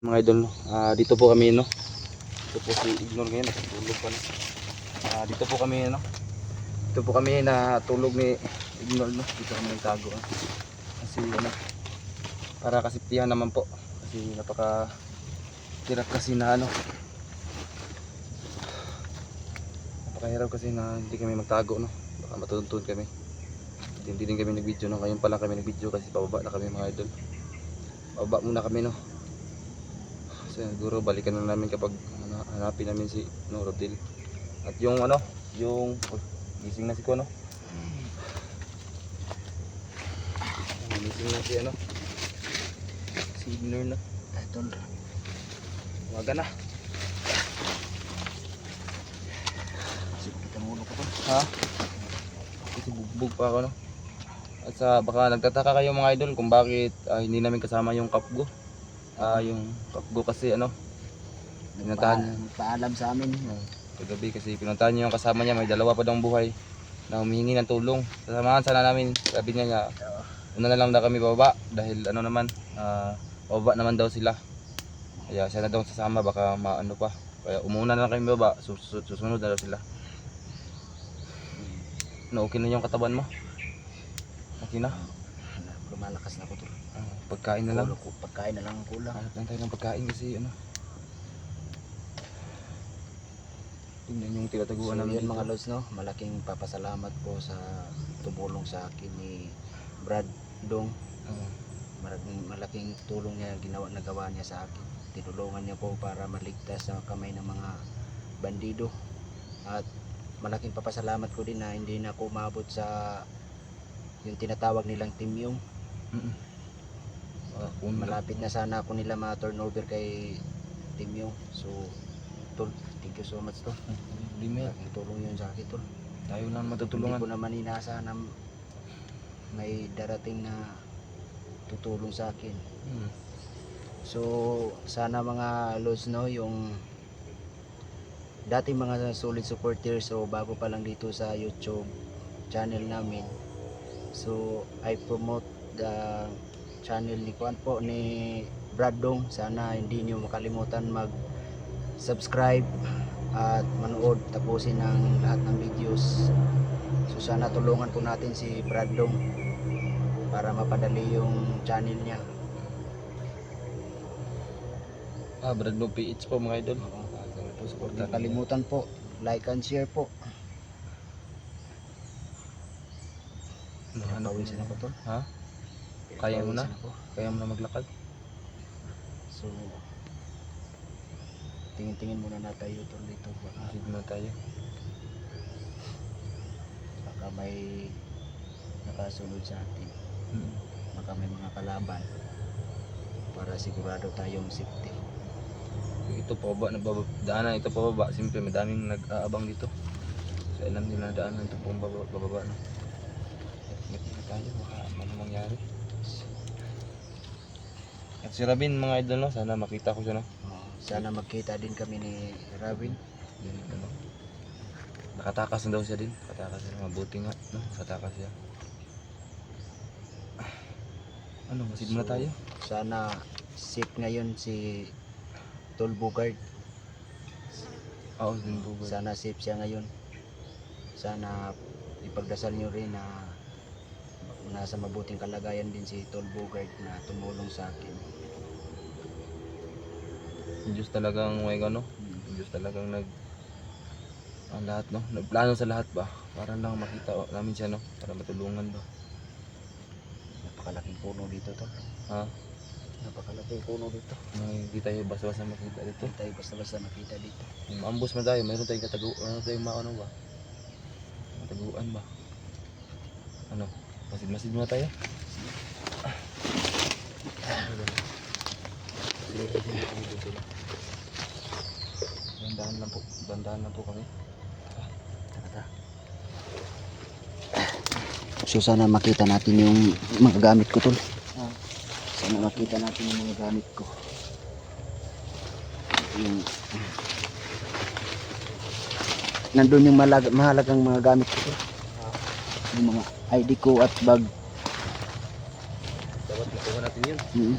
Mga idol, dito po kami, no. Dito po si Ignore ngayon, natutulog pa, no. Dito po kami, no. Dito po kami natulog ni Ignore, no. Dito kami nagtago, no. Kasi ano, para kasiptihan naman po. Kasi napaka hirap kasi na ano. Napakahirap kasi na hindi kami magtago, no. Baka matutuntun kami. Hindi din kami nag-video, no. Ngayon pa lang kami nag-video kasi pababa na kami, mga idol. Pababa muna kami, no. Siguro balikan na namin kapag hanapin namin si Rodil. At yung ano, yung gising na si Kono. Gising na si ano, si Ignore na. Idol, umaga na. Kita muna ko to. Ha? Kasi bugbog pa ako, no. At baka nagtataka kayo, mga idol, kung bakit hindi namin kasama yung kapgo. Yung kapgo kasi ano, Nagpaalam sa amin. Kagabi kasi pinuntahan niya yung kasama niya, may dalawa pa daw buhay na humihingi ng tulong. Sasamahan sana namin. Sabi niya una na lang daw kami bababa dahil ano naman, bababa naman daw sila. Kaya siya na daw sasama, baka maano pa. Kaya umuna na lang kami bababa, susunod na daw sila. No, okay na yung katawan mo? Okay na? Lumalakas na ko to. Pagkain na lang. Pagkain na lang ang kulang. Hanap lang tayo ng pagkain kasi ano. Tingnan yung tinataguan namin yun, dito. mga lods, no, malaking papasalamat po sa tumulong sa akin ni Brad Dong. Malaking tulong niya nagawa niya sa akin. Tinulungan niya po para maligtas sa kamay ng mga bandido. At malaking papasalamat ko din na hindi na ako umabot sa yung tinatawag nilang timyong. Malapit na sana ako nila ma-turnover kay timyong. So tol, thank you so much to. Malaking tulong yun sa akin, tol. Tayo lang matutulungan. Hindi ko naman inaasahan na may darating na tutulong sa akin. So sana mga lods, no, yung dating mga solid supporters o bago pa lang dito sa YouTube channel namin, so I promote the channel ni Kuan po, ni Brad Dong. Sana hindi niyo makalimutan mag subscribe at manood, tapusin ang lahat ng videos. So sana tulungan po natin si Brad Dong para mapadali yung channel niya. Brad Dong PH po, mga idol. Huwag niyo kalimutan po, like and share po. Napawisan ako, tol. Ha? Kaya mo na? Napawisan ako. Kaya mo na maglakad? So tingin-tingin muna na tayo, tol, dito. Masid na tayo. Baka may nakasunod sa atin. Baka may mga kalaban, para sigurado tayong safety. Ito pababa na daanan, ito pababa. Siyempre madaming nag-aabang dito. So alam nila na daanan ito pong bababa, no? Ingat na tayo, baka ano mangyari. At si Rabin, mga idol, no? Sana makita ko siya, no? Sana magkita din kami ni Robin. Yun, ano? Nakatakas na daw siya din. Nakatakas siya, mabuti nga, no? Nakatakas siya. Ano, masid muna tayo? Sana safe ngayon si Tol Bugard. Oo, din po. Sana safe siya ngayon. Sana ipagdasal nyo rin na nasa mabuting kalagayan din si Tol Bugard na tumulong sa akin. Yung Diyos talagang may ano, yung Diyos talagang ang lahat, no, nagplano sa lahat ba, para lang makita namin siya, no, para matulungan ba. Napakalaking puno dito, Tol. Ha? Napakalaking puno dito. Hindi tayo basta-basta makita dito. Hindi tayo basta-basta makita dito. Maambos man tayo, mayroon tayong kataguan, mayroon tayong ano ba, kataguan ba, ano, masid muna tayo. Dandahan lang po kami. Tara. So sana makita natin yung mga gamit ko, Tol. Sana makita natin yung mga gamit ko. Nandun yung mahalagang mga gamit ko, Tol. Yung mga ID ko at bag. Dapat makuha natin yun.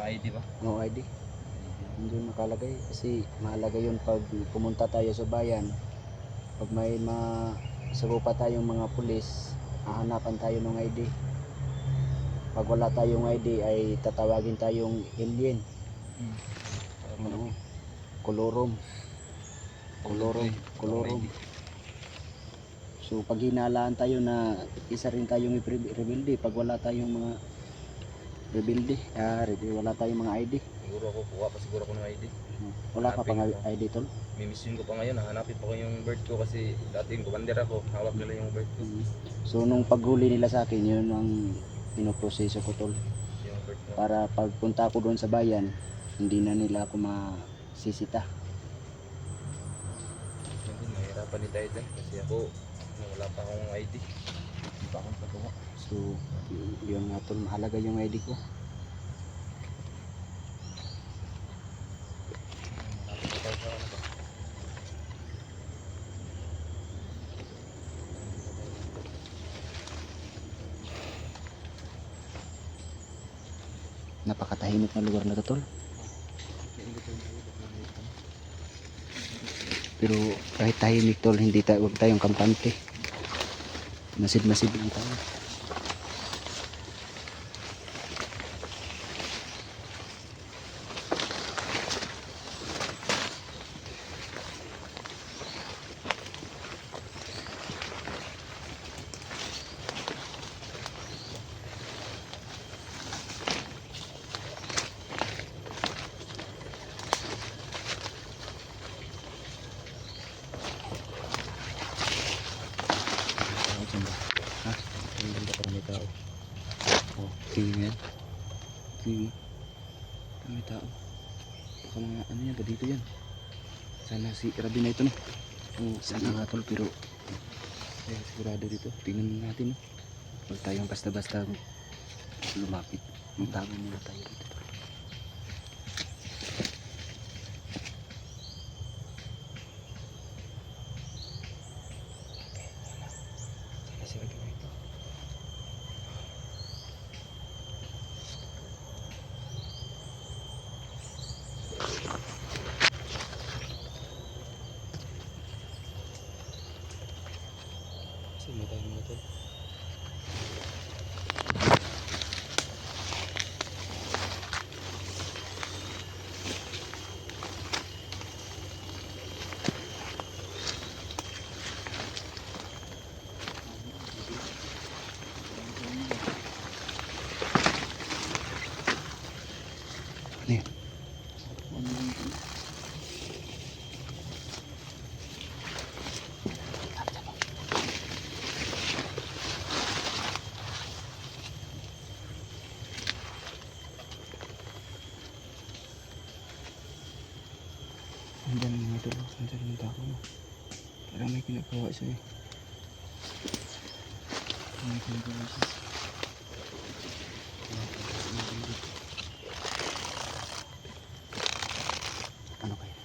ID ba? No ID. Hindi nakalagay kasi mahalaga yun pag pumunta tayo sa bayan. Pag may sagupa tayong mga pulis, hahanapan tayo ng ID. Pag wala tayong ID ay tatawagin tayong alien. Oo. Kolorom. Kolorom. So pag hinalaan tayo na isa rin tayong rebelde pag wala tayong mga wala tayong mga ID. Siguro ako, kuha pa siguro ako ng ID. Wala ka pang Hanapin ko. ID tol. Mimission ko pa ngayon, hanapin pa ko yung bird ko kasi dati yung commander ako, hawak nila yung bird ko. So nung paghuli nila sa akin, yun ang pinoproseso ko tol. Yung bird ko. Para pagpunta ko doon sa bayan, hindi na nila ako masisita. Hindi, mahirapan din tayo dyan kasi ako, wala pa akong ID. Hindi pa akong pagawa. So yun nga tol, mahalaga yung ID ko. Malapit na tayo sa ano ba? Napakatahimik na lugar na to tol. Pero kahit tahimik tol, hindi huwag tayong kampante. Masid-masid lang tayo. Ha? Ang ganda para may tao. Oh, tingin mo yan. Tingin mo. Para may tao. Baka mga ano yan ba dito yan. Sana si Rabi na ito no. Oh, sana nga tol pero sigurado dito. Tingnan natin no. Huwag tayong basta-basta lumapit. Magtago muna tayo dito tol. Sana si Rabi na ito. Sino tayo mga tol? Ano yan? Andiyan ang mga tol. Andiyan ang tao mo. Parang may pinagawa siya eh. May pinagawa siya. Ano kaya?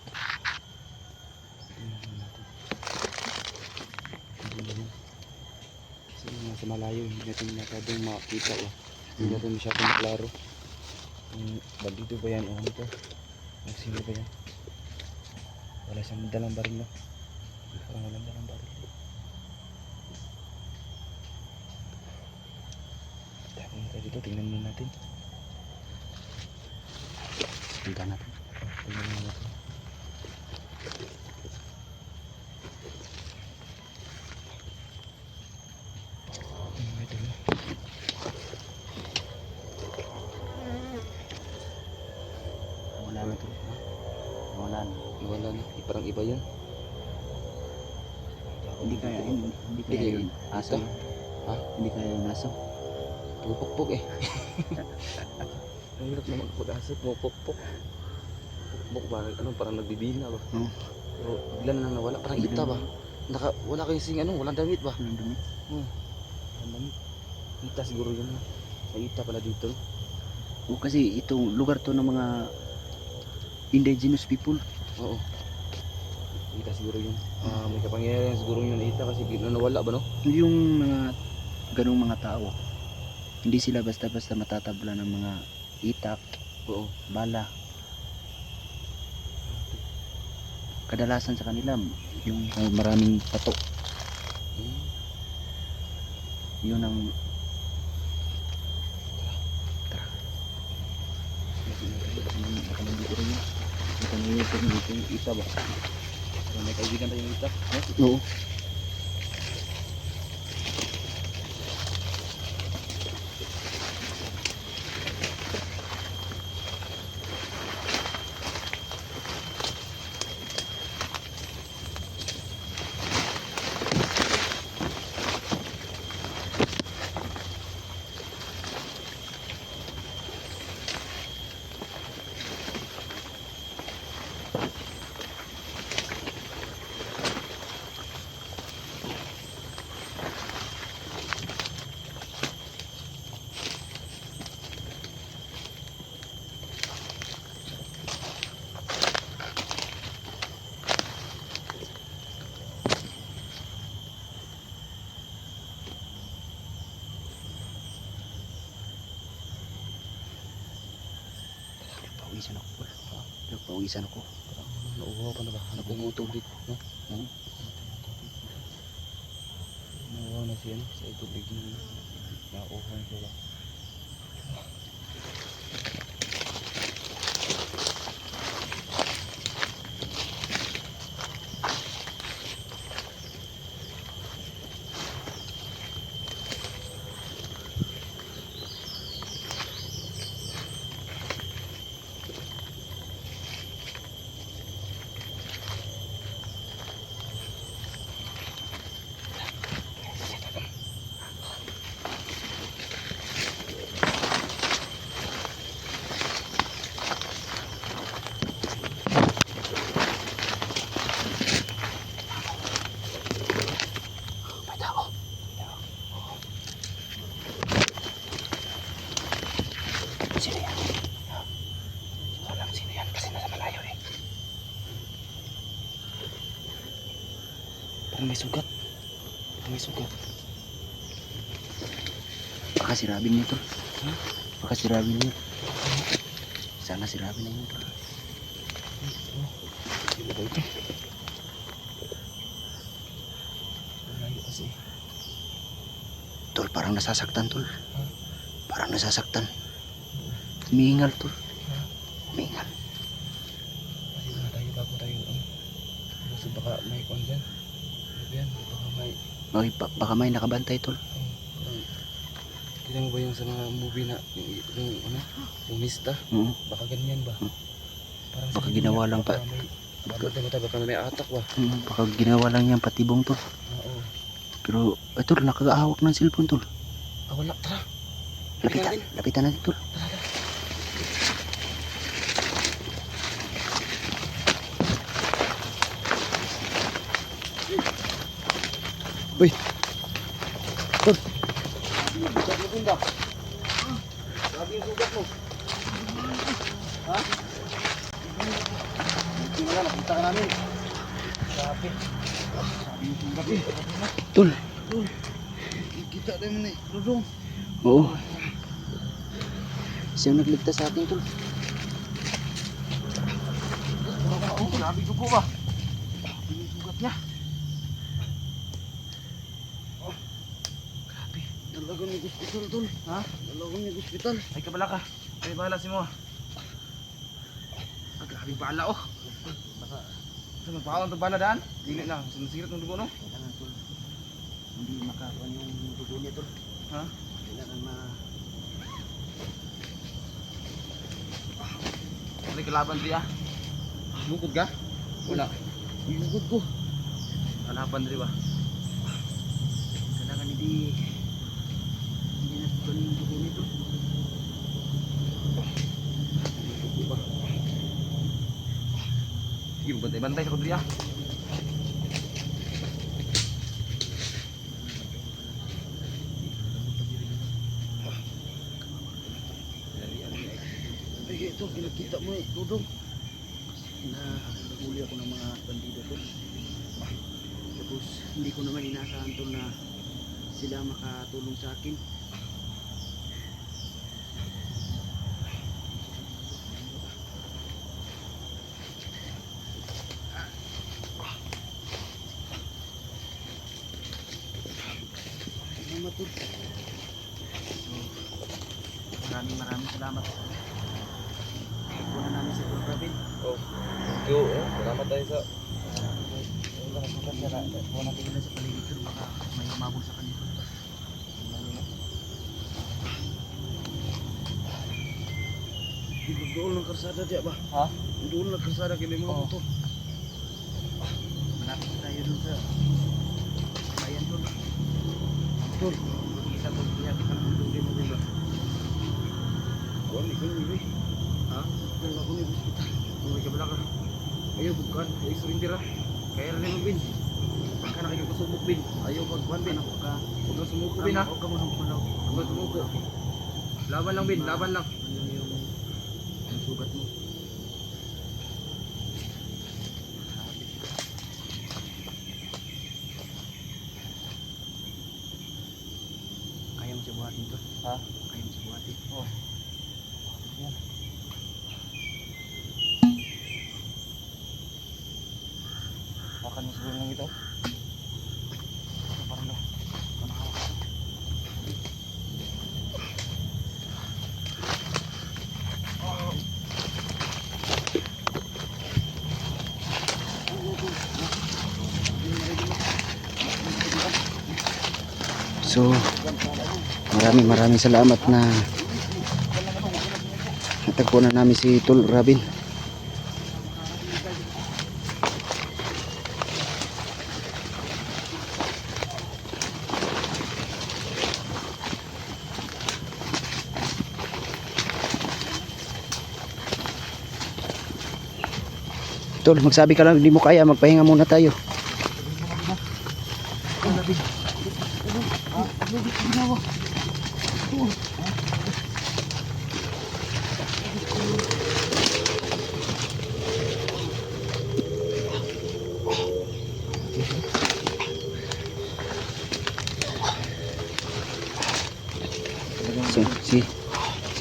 Tingnan natin. Tingnan natin. Kasi nasa malayo, hindi natin masyadong makita oh. Hindi natin masyadong maklaro. Bandito ba yan o ano to? Ang sino ba yan? Wala siyang dalang baril no? Parang walang dalang baril. Tayo tayo dito, tingnan muna natin. Tingnan natin. Tingnan muna natin. Ito no? Wala na ito. Wala na. Wala na. Parang iba yan. Hindi kaya yun. Aso. Ha? Hindi kaya yung aso. Pupukpuk eh. Ang hirap naman kapag aso. Pupukpuk. Pupukpuk ba? Ano, parang nagbibihina ba? Pero bigla na nawala. Parang ita ba? Wala kayong sing ano, walang damit ba? Walang damit. Walang damit. Ita siguro yun. May ita pala dito. O kasi itong lugar to ng mga indigenous people. Oo. Ita siguro yun. May kapangyarihan siguro yun ita kasi bigla nawala ba no? Yung mga ganong mga tao, hindi sila basta-basta matatabla ng mga itak Oo, bala. Kadalasan sa kanila yung may maraming pato. Hmm. Yun ang tara. Baka nandito rin yun. Baka nandito yung isa ba? May kaibigan tayong dito. Oo. Pawisan ako po. Pawisan ako. Nauuhaw ka na ba? Nagugutom. Tubig. No? Hmm? Nauuhaw na siya. Sa tubig na. Nauuhaw na siya. May tao. Sino yan? Walang sino yan kasi nasa malayo eh. Parang may sugat. Parang may sugat. Baka si Robin nito. Ha? Baka si Robin yun. Sana si Robin na yun. Sino ba ito? Malayo kasi. Tol, parang nasasaktan tol. Ha? Parang nasasaktan. Umihingal tol. Ha? Umihingal. Kasi na tayo bago tayo. Kasi baka may kwan dyan. Ano ba yan? Baka may... Okay, baka may nakabantay tol. Parang... Tignan mo ba yung sa mga movie na... Yung ano? Yung mista? Oo. Baka ganyan ba? Parang Baka sa ginawa Biblia, lang pa. Baka may... Baka may atak ba? Baka ginawa lang yan patibong tol. Oo. Pero tol, nakakahawak ng cellphone tol. Ah, wala. Tara. Lapitan, lapitan natin tol. Uy! Tol! Sugat mo din ba? Sabi yung sugat mo. Ha? Hindi mo na, nakita ka namin. Sabi. Sabi yung sugat eh. Tol. Tol! Kita tayo mo na eh. Dudong! Oo. Siyang nagligtas sa atin tol. Sabi ko po ba? Sabi yung sugat niya. Grabe. Dalagang may hospital tol. Ha? Dalagang may hospital. Ay kabala ka. Ay bahala si mo. Ah, grabe bala oh. Baka Sa magpakawan ito bala daan? Dili lang. Sinasirat ng dugo no? kailangan tol. Hindi makakuha yung dugo niya tol. Ha? Kailangan Ano kalaban diya? Bukod ka? Wala. Bukod ko. Kalaban diya ba? Kailangan hindi natutunan yung dugo nito. Dugo ba? Sige, bantay-bantay sa kudriya. Ay, ito, pinakita mo eh, Dudong. Nahuli ako ng mga bandido to. Tapos, hindi ko naman inaasahan to na sila makatulong sa akin. tol. So, maraming salamat. Nagpunan namin si Tol Rabin. Oh, thank you. Salamat tayo sa... Huwag natin nila sa paligid tol. Baka may umabot sa kanila. Doon ng karsada dia ba? Ha? Doon ng karsada kini mga Oo. motor. Malapit tayo dun sa bayan tol. Tol, Isa tol. Kaya kita ng dulo mo dito. kuan ni kuno ni. Ha? Nang ako ni hospital. Kung may kabala ka. Ayaw bukan, ay surrender ah. Kaya rin mo bin. Baka nakikipasubok bin. Ayaw pagkuan bin. Huwag ka. Huwag kang sumuko bin ha. Huwag ka munong kunaw. Huwag kang sumuko. Laban lang bin, laban lang. Ano yung sugat mo? Kaya mo siya buhatin to? Ha? Kaya mo siya buhatin? Oh. Yan. Makan mo siguro lang ito. Parang daw. So, maraming salamat na natagpo na namin si Tol Rabin. Tol, magsabi ka lang, hindi mo kaya, magpahinga muna tayo.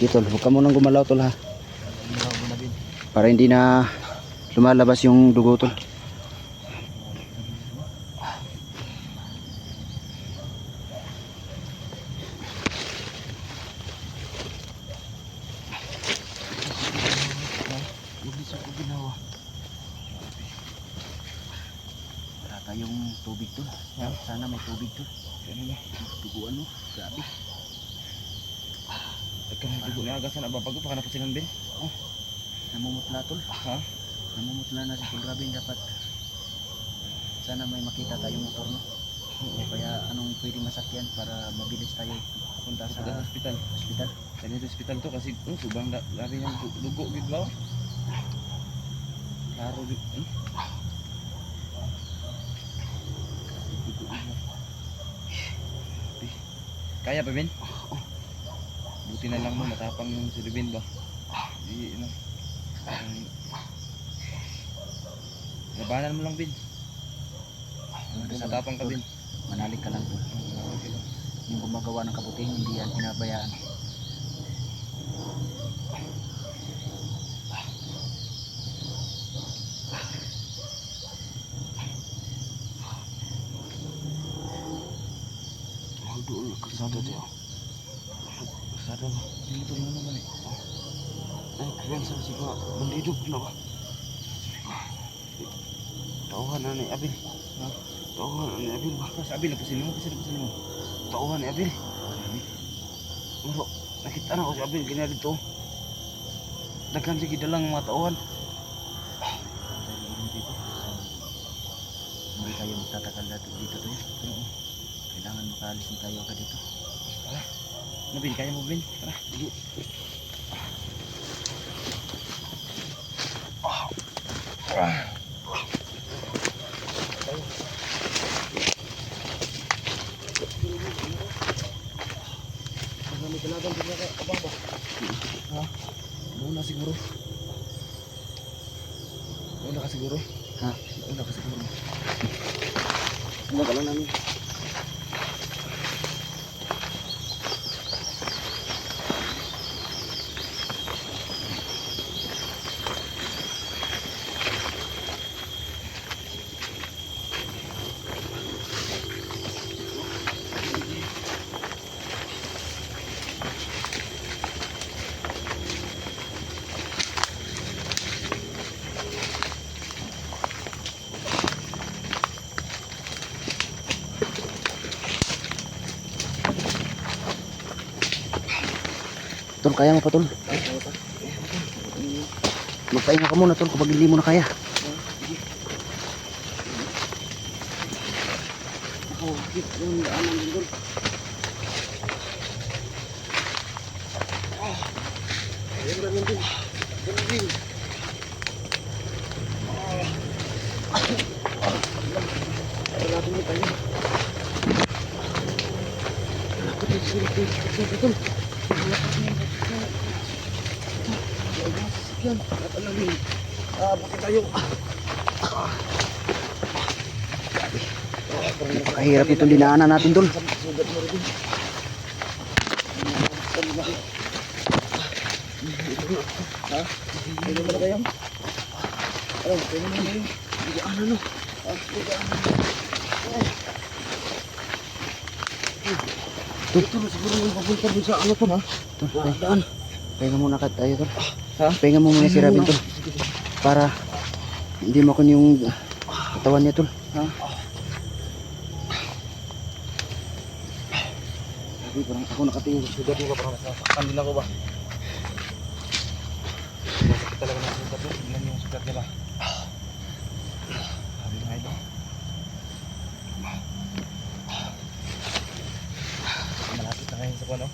Si Tol, huwag ka munang gumalaw Tol ha. Para hindi na lumalabas yung dugo Tol. Wala tayong tubig Tol. Sana may tubig Tol. Duguan mo, grabe. Nagkadugo na agasan na babago pa ka na po silang bin. Namumutla Tol. Ha? Namumutla na si Tol Rabin. Dapat sana may makita tayong motor no. O kaya anong pwede masakyan para mabilis tayo papunta Sa sa hospital. ospital. Sa hospital to kasi subang lari yung dugo gid ba? Klaro gid. Kaya pa Ben? Buti na lang mo matapang yung si Ruben ba? Di ano. Labanan mo lang Ben. Kung matapang ka Ben. Manalig ka lang Tol. Yung gumagawa ng kabutihan hindi yan pinabayaan. Doon ng karsada dia. Karsada ba? Yung motor mo naman eh. Ay, kaya sa si ba? Bandido na ba? Tauhan na ni Abil. Ha? Tauhan na ni Abil ba? Sabi na pusin mo, pusin mo. Tauhan ni Abil. Pero nakita na ko si Abil ganyan dito. Daghan sige dalang mga tauhan. Hindi tayo magtatagal dito to. Kailangan makaalis na tayo agad dito. Nabin, kaya mo Ben? Tara. May dalagan din ka abang ba? Ha? Muna siguro. Muna ka siguro. Ha? Muna ka siguro. Ano ka lang namin? tol, kaya mo pa tol. Magpahinga ka muna tol kapag hindi mo na kaya. Nakawakit yung daanan din tol. Ayun lang yun tol. Ganun din. Ay, natin yung tayo. Malapit yung sirito. Ito tol. Yan, natalangin. Buti tayo. Napakahirap itong dinaanan natin tol. Sugat mo rin. Ha? Pwede mo na kayo? Ano? Pwede mo na kayo? Bigaan ano? Bigaan. Ito na siguro yung papunta dun sa ano to ha? Daan. Pahinga muna ka tayo tol. Ha? Pahinga mo muna si Robin tol. Para hindi makon yung katawan niya tol. Ha? Sabi parang ako nakatingin sa sugat mo ka parang nasasaktan din ako ba? Masakit talaga ng sugat mo. Tignan yung sugat nila. Sabi nga ito. Malapit na ngayon sa kuno.